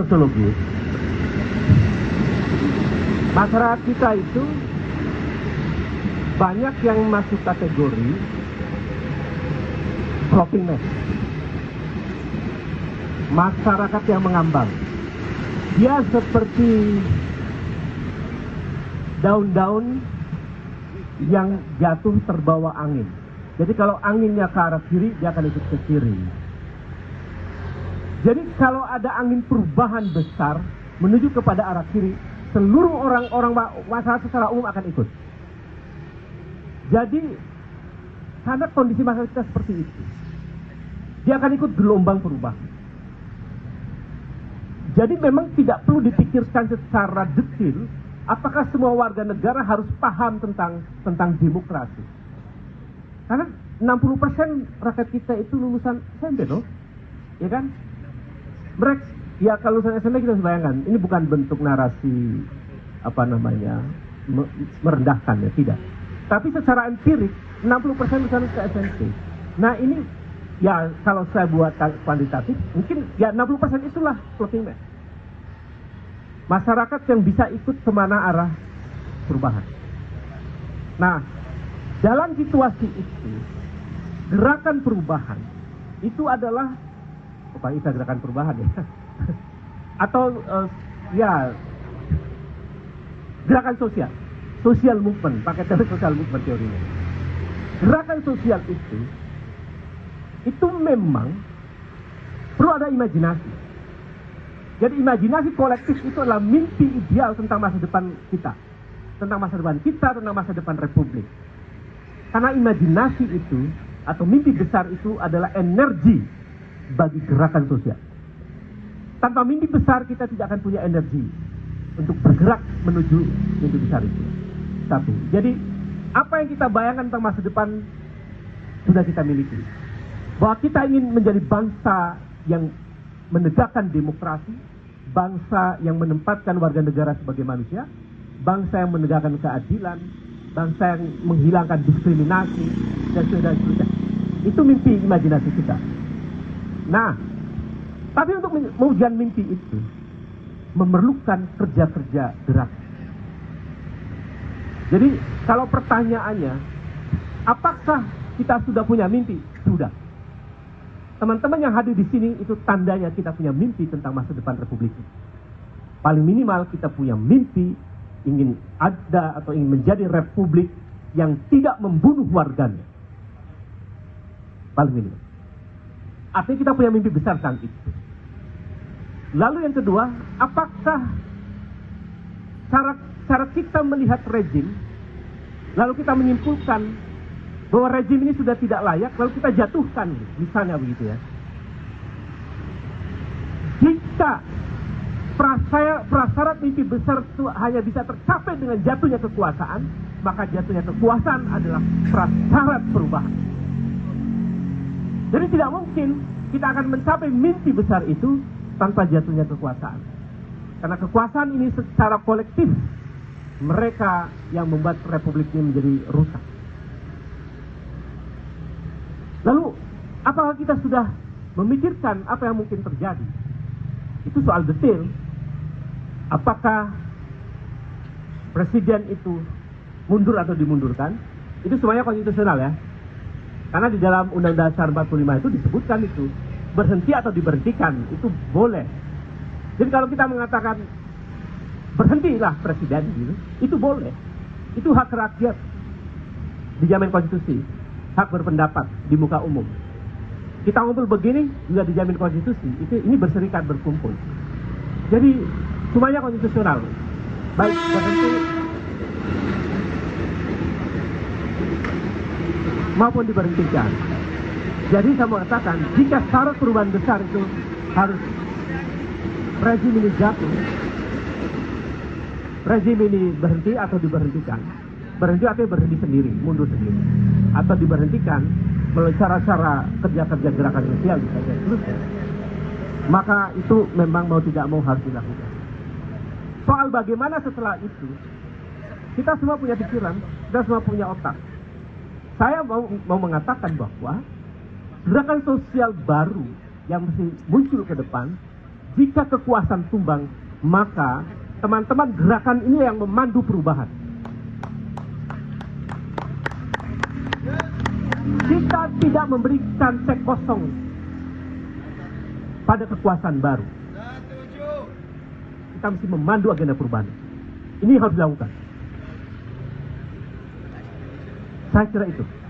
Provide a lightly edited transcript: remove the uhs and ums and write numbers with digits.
sosiologis, masyarakat kita itu banyak yang masuk kategori floating mass. Masyarakat yang mengambang. Dia seperti daun-daun yang jatuh terbawa angin. Jadi kalau anginnya ke arah kiri, dia akan ikut ke kiri. Jadi kalau ada angin perubahan besar menuju kepada arah kiri, seluruh orang-orang masyarakat secara umum akan ikut. Jadi karena kondisi masyarakat kita seperti itu, dia akan ikut gelombang perubahan. Jadi memang tidak perlu dipikirkan secara detail apakah semua warga negara harus paham tentang demokrasi. Karena 60% rakyat kita itu lulusan SMP loh, ya kan? Mereka, ya kalau lulusan SMP kita harus bayangkan, ini bukan bentuk narasi merendahkan ya, tidak. Tapi secara empirik 60% lulusan ke SMP. Nah ini ya kalau saya buat kuantitatif, mungkin ya 60% itulah floating mass. Masyarakat yang bisa ikut kemana arah perubahan. Nah, dalam situasi itu, gerakan perubahan itu adalah, gerakan perubahan ya, atau gerakan sosial, social movement, pakai teori social movement teorinya. Gerakan sosial itu memang perlu ada imajinasi. Jadi imajinasi kolektif itu adalah mimpi ideal tentang masa depan kita. Tentang masa depan kita, tentang masa depan Republik. Karena imajinasi itu, atau mimpi besar itu adalah energi bagi gerakan sosial. Tanpa mimpi besar kita tidak akan punya energi untuk bergerak menuju mimpi besar itu. Satu. Jadi apa yang kita bayangkan tentang masa depan sudah kita miliki. Bahwa kita ingin menjadi bangsa yang menegakkan demokrasi, bangsa yang menempatkan warga negara sebagai manusia, bangsa yang menegakkan keadilan, bangsa yang menghilangkan diskriminasi, dan sebagainya. Itu mimpi imajinasi kita. Nah, tapi untuk mewujudkan mimpi itu memerlukan kerja-kerja gerak. Jadi kalau pertanyaannya, apakah kita sudah punya mimpi? Sudah. Teman-teman yang hadir di sini itu tandanya kita punya mimpi tentang masa depan Republik ini. Paling minimal kita punya mimpi ingin ada atau ingin menjadi republik yang tidak membunuh warganya. Paling minimal. Artinya kita punya mimpi besar tentang itu. Lalu yang kedua, apakah cara kita melihat rejim, lalu kita menyimpulkan bahwa rejim ini sudah tidak layak, lalu kita jatuhkan, misalnya begitu ya. Jika prasyarat mimpi besar itu hanya bisa tercapai dengan jatuhnya kekuasaan, maka jatuhnya kekuasaan adalah prasyarat perubahan. Jadi tidak mungkin kita akan mencapai mimpi besar itu tanpa jatuhnya kekuasaan. Karena kekuasaan ini secara kolektif mereka yang membuat republik ini menjadi rusak. Lalu, apakah kita sudah memikirkan apa yang mungkin terjadi? Itu soal detail. Apakah presiden itu mundur atau dimundurkan? Itu semuanya konstitusional ya. Karena di dalam Undang-Undang Dasar 45 itu disebutkan itu. Berhenti atau diberhentikan, itu boleh. Jadi kalau kita mengatakan berhentilah presiden gitu, itu boleh. Itu hak rakyat, dijamin konstitusi. Hak berpendapat di muka umum. Kita ngumpul begini juga dijamin konstitusi. Ini berserikat, berkumpul. Jadi semuanya konstitusional. Baik berhenti maupun diberhentikan. Jadi saya mau katakan, jika syarat perubahan besar itu harus rezim ini jatuh, rezim ini berhenti atau diberhentikan. Berhenti artinya berhenti sendiri, mundur sendiri, atau diberhentikan melalui cara-cara kerja-kerja gerakan sosial dan seterusnya. Maka itu memang mau tidak mau harus dilakukan. Soal bagaimana setelah itu, kita semua punya pikiran, kita semua punya otak. Saya mau mengatakan bahwa gerakan sosial baru yang mesti muncul ke depan Jika kekuasaan tumbang, maka teman-teman gerakan ini yang memandu perubahan. Kita tidak memberikan cek kosong pada kekuasaan baru. Kita mesti memandu agenda perubahan. Ini harus dilakukan. Saya kira itu.